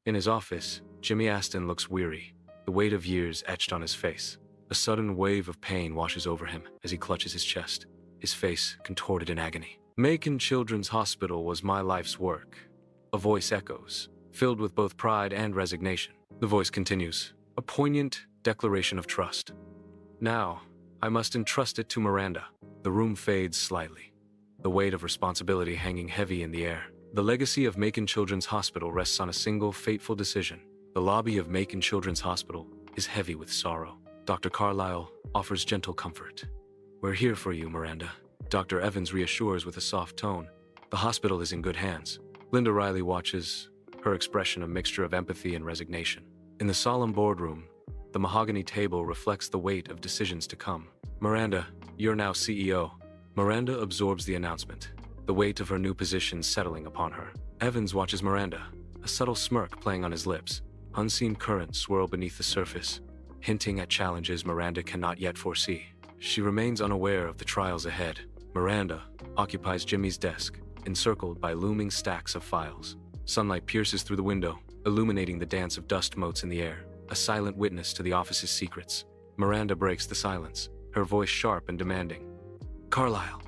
In his office, Jimmy Aston looks weary, the weight of years etched on his face. A sudden wave of pain washes over him as he clutches his chest, his face contorted in agony. Macon Children's Hospital was my life's work. A voice echoes, filled with both pride and resignation. The voice continues, a poignant declaration of trust. Now, I must entrust it to Miranda. The room fades slightly, the weight of responsibility hanging heavy in the air. The legacy of Macon Children's Hospital rests on a single fateful decision. The lobby of Macon Children's Hospital is heavy with sorrow. Dr. Carlisle offers gentle comfort. We're here for you, Miranda. Dr. Evans reassures with a soft tone. The hospital is in good hands. Linda Riley watches, her expression a mixture of empathy and resignation. In the solemn boardroom, the mahogany table reflects the weight of decisions to come. Miranda, you're now CEO. Miranda absorbs the announcement, the weight of her new position settling upon her. Evans watches Miranda, a subtle smirk playing on his lips. Unseen currents swirl beneath the surface, hinting at challenges Miranda cannot yet foresee. She remains unaware of the trials ahead. Miranda occupies Jimmy's desk, encircled by looming stacks of files. Sunlight pierces through the window, illuminating the dance of dust motes in the air, a silent witness to the office's secrets. Miranda breaks the silence, her voice sharp and demanding. Carlisle,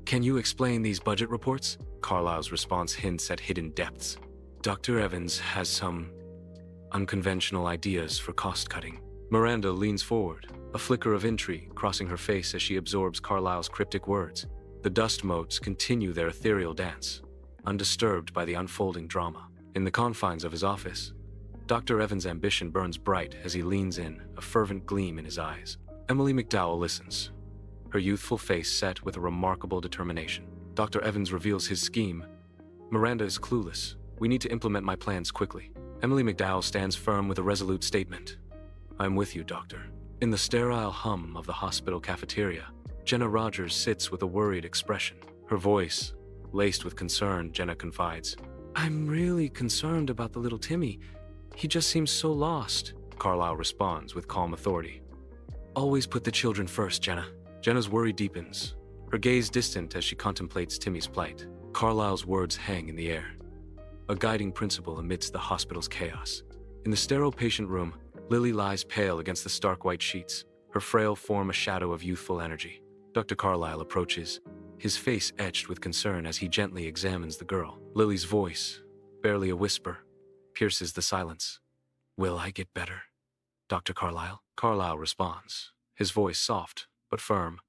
can you explain these budget reports? Carlisle's response hints at hidden depths. Dr. Evans has some unconventional ideas for cost-cutting. Miranda leans forward, a flicker of intrigue crossing her face as she absorbs Carlisle's cryptic words. The dust motes continue their ethereal dance, undisturbed by the unfolding drama. In the confines of his office, Dr. Evans' ambition burns bright as he leans in, a fervent gleam in his eyes. Emily McDowell listens, her youthful face set with a remarkable determination. Dr. Evans reveals his scheme. Miranda is clueless. We need to implement my plans quickly. Emily McDowell stands firm with a resolute statement. I'm with you, Doctor. In the sterile hum of the hospital cafeteria, Jenna Rogers sits with a worried expression. Her voice, laced with concern, Jenna confides. I'm really concerned about the little Timmy. He just seems so lost. Carlisle responds with calm authority. Always put the children first, Jenna. Jenna's worry deepens, her gaze distant as she contemplates Timmy's plight. Carlisle's words hang in the air, a guiding principle amidst the hospital's chaos. In the sterile patient room, Lily lies pale against the stark white sheets, her frail form a shadow of youthful energy. Dr. Carlisle approaches, his face etched with concern as he gently examines the girl. Lily's voice, barely a whisper, pierces the silence. Will I get better, Dr. Carlisle? Carlisle responds, his voice soft but firm.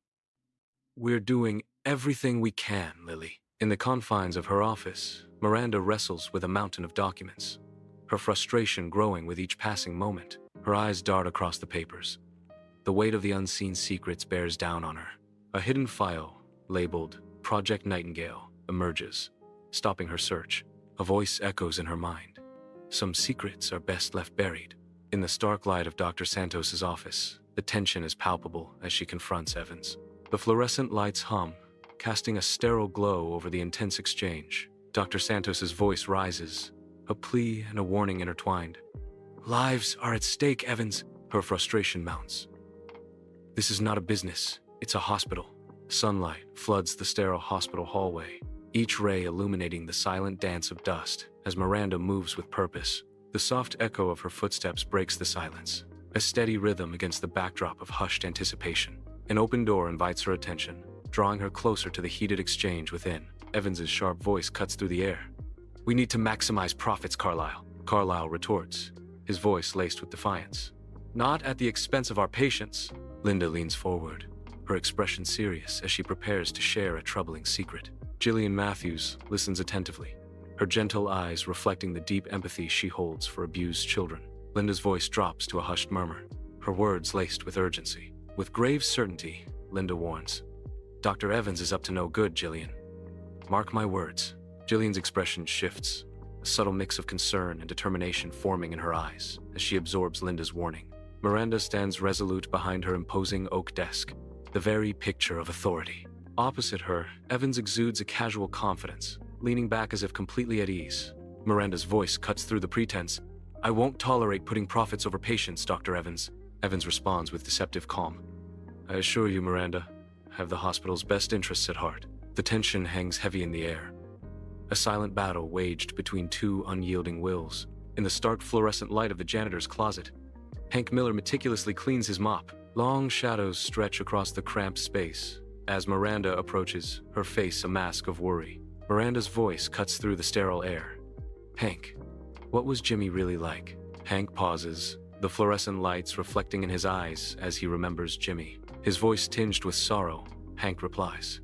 We're doing everything we can, Lily. In the confines of her office, Miranda wrestles with a mountain of documents, her frustration growing with each passing moment. Her eyes dart across the papers. The weight of the unseen secrets bears down on her. A hidden file, labeled Project Nightingale, emerges, stopping her search. A voice echoes in her mind. Some secrets are best left buried. In the stark light of Dr. Santos's office, the tension is palpable as she confronts Evans. The fluorescent lights hum, casting a sterile glow over the intense exchange. Dr. Santos's voice rises, a plea and a warning intertwined. Lives are at stake, Evans. Her frustration mounts. This is not a business, it's a hospital. Sunlight floods the sterile hospital hallway, each ray illuminating the silent dance of dust as Miranda moves with purpose. The soft echo of her footsteps breaks the silence, a steady rhythm against the backdrop of hushed anticipation. An open door invites her attention, drawing her closer to the heated exchange within. Evans's sharp voice cuts through the air. We need to maximize profits, Carlisle. Carlisle retorts, his voice laced with defiance. Not at the expense of our patients. Linda leans forward, her expression serious as she prepares to share a troubling secret. Jillian Matthews listens attentively, her gentle eyes reflecting the deep empathy she holds for abused children. Linda's voice drops to a hushed murmur, her words laced with urgency. With grave certainty, Linda warns, Dr. Evans is up to no good, Jillian. Mark my words. Jillian's expression shifts, a subtle mix of concern and determination forming in her eyes as she absorbs Linda's warning. Miranda stands resolute behind her imposing oak desk, the very picture of authority. Opposite her, Evans exudes a casual confidence, leaning back as if completely at ease. Miranda's voice cuts through the pretense. I won't tolerate putting profits over patients, Dr. Evans. Evans responds with deceptive calm. I assure you, Miranda, I have the hospital's best interests at heart. The tension hangs heavy in the air. A silent battle waged between two unyielding wills. In the stark fluorescent light of the janitor's closet, Hank Miller meticulously cleans his mop. Long shadows stretch across the cramped space. As Miranda approaches, her face a mask of worry. Miranda's voice cuts through the sterile air. "Hank, what was Jimmy really like?" Hank pauses, the fluorescent lights reflecting in his eyes as he remembers Jimmy. His voice tinged with sorrow, Hank replies,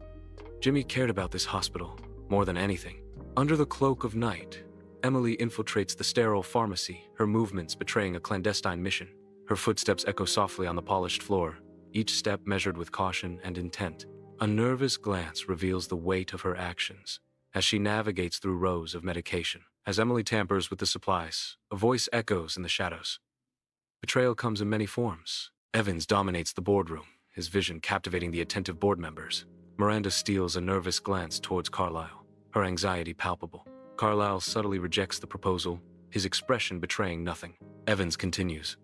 "Jimmy cared about this hospital more than anything." Under the cloak of night, Emily infiltrates the sterile pharmacy, her movements betraying a clandestine mission. Her footsteps echo softly on the polished floor, each step measured with caution and intent. A nervous glance reveals the weight of her actions as she navigates through rows of medication. As Emily tampers with the supplies, a voice echoes in the shadows. Betrayal comes in many forms. Evans dominates the boardroom, his vision captivating the attentive board members. Miranda steals a nervous glance towards Carlisle, her anxiety palpable. Carlisle subtly rejects the proposal, his expression betraying nothing. Evans continues.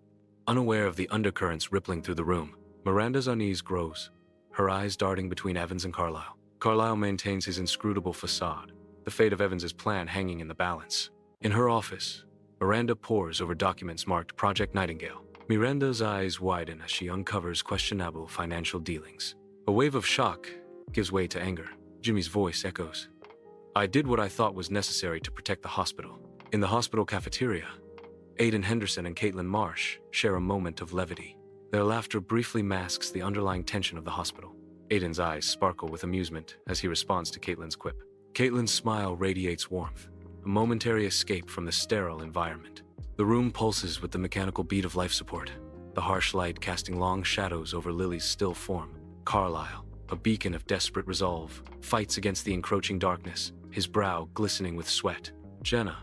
Unaware of the undercurrents rippling through the room, Miranda's unease grows, her eyes darting between Evans and Carlisle. Carlisle maintains his inscrutable facade, the fate of Evans's plan hanging in the balance. In her office, Miranda pores over documents marked Project Nightingale. Miranda's eyes widen as she uncovers questionable financial dealings. A wave of shock gives way to anger. Jimmy's voice echoes. "I did what I thought was necessary to protect the hospital." In the hospital cafeteria, Aiden Henderson and Caitlin Marsh share a moment of levity. Their laughter briefly masks the underlying tension of the hospital. Aiden's eyes sparkle with amusement as he responds to Caitlin's quip. Caitlin's smile radiates warmth, a momentary escape from the sterile environment. The room pulses with the mechanical beat of life support, the harsh light casting long shadows over Lily's still form. Carlisle, a beacon of desperate resolve, fights against the encroaching darkness, his brow glistening with sweat. Jenna,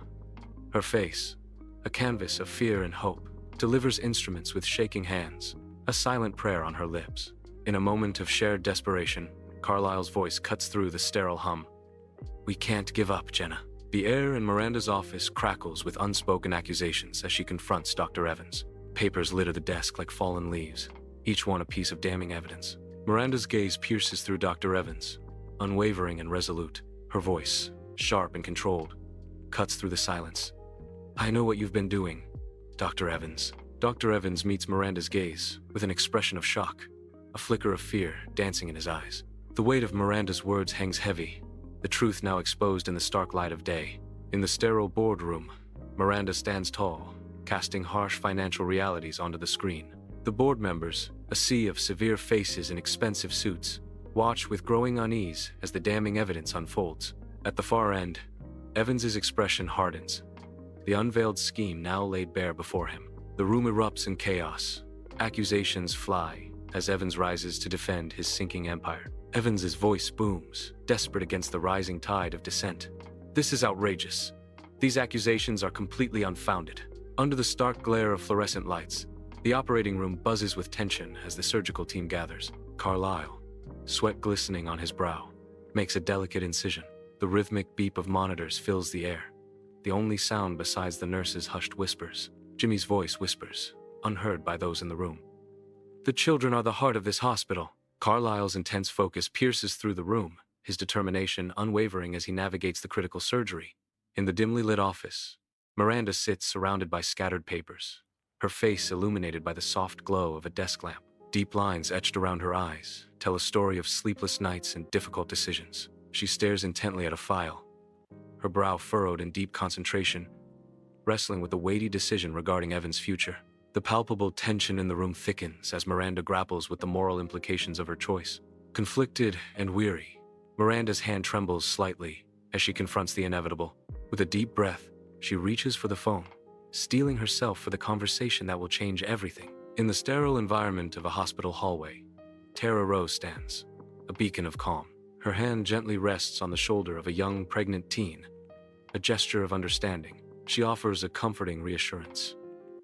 her face, a canvas of fear and hope, delivers instruments with shaking hands, a silent prayer on her lips. In a moment of shared desperation, Carlisle's voice cuts through the sterile hum. "We can't give up, Jenna." The air in Miranda's office crackles with unspoken accusations as she confronts Dr. Evans. Papers litter the desk like fallen leaves, each one a piece of damning evidence. Miranda's gaze pierces through Dr. Evans, unwavering and resolute. Her voice, sharp and controlled, cuts through the silence. "I know what you've been doing, Dr. Evans." Dr. Evans meets Miranda's gaze with an expression of shock, a flicker of fear dancing in his eyes. The weight of Miranda's words hangs heavy, the truth now exposed in the stark light of day. In the sterile boardroom, Miranda stands tall, casting harsh financial realities onto the screen. The board members, a sea of severe faces in expensive suits, watch with growing unease as the damning evidence unfolds. At the far end, Evans's expression hardens, the unveiled scheme now laid bare before him. The room erupts in chaos. Accusations fly as Evans rises to defend his sinking empire. Evans's voice booms, desperate against the rising tide of dissent. "This is outrageous. These accusations are completely unfounded." Under the stark glare of fluorescent lights, the operating room buzzes with tension as the surgical team gathers. Carlisle, sweat glistening on his brow, makes a delicate incision. The rhythmic beep of monitors fills the air, the only sound besides the nurse's hushed whispers. Jimmy's voice whispers, unheard by those in the room. "The children are the heart of this hospital." Carlisle's intense focus pierces through the room, his determination unwavering as he navigates the critical surgery. In the dimly lit office, Miranda sits surrounded by scattered papers, her face illuminated by the soft glow of a desk lamp. Deep lines etched around her eyes tell a story of sleepless nights and difficult decisions. She stares intently at a file, her brow furrowed in deep concentration, wrestling with a weighty decision regarding Evan's future. The palpable tension in the room thickens as Miranda grapples with the moral implications of her choice. Conflicted and weary, Miranda's hand trembles slightly as she confronts the inevitable. With a deep breath, she reaches for the phone, steeling herself for the conversation that will change everything. In the sterile environment of a hospital hallway, Tara Rose stands, a beacon of calm. Her hand gently rests on the shoulder of a young, pregnant teen, a gesture of understanding. She offers a comforting reassurance.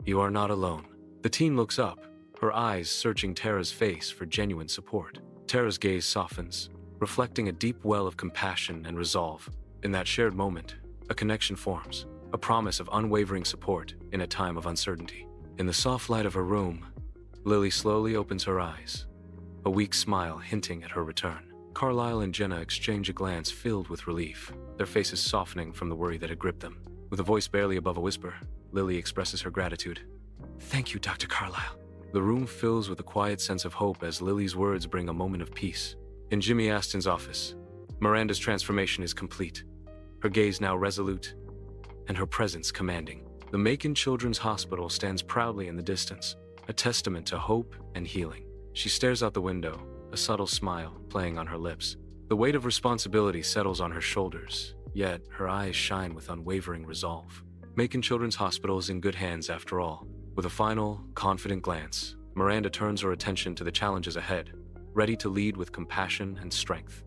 "You are not alone." The teen looks up, her eyes searching Tara's face for genuine support. Tara's gaze softens, reflecting a deep well of compassion and resolve. In that shared moment, a connection forms, a promise of unwavering support in a time of uncertainty. In the soft light of her room, Lily slowly opens her eyes, a weak smile hinting at her return. Carlisle and Jenna exchange a glance filled with relief, their faces softening from the worry that had gripped them. With a voice barely above a whisper, Lily expresses her gratitude. "Thank you, Dr. Carlisle." The room fills with a quiet sense of hope as Lily's words bring a moment of peace. In Jimmy Aston's office, Miranda's transformation is complete, her gaze now resolute, and her presence commanding. The Macon Children's Hospital stands proudly in the distance, a testament to hope and healing. She stares out the window, a subtle smile playing on her lips. The weight of responsibility settles on her shoulders, yet her eyes shine with unwavering resolve. Macon Children's Hospital is in good hands after all. With a final, confident glance, Miranda turns her attention to the challenges ahead, ready to lead with compassion and strength.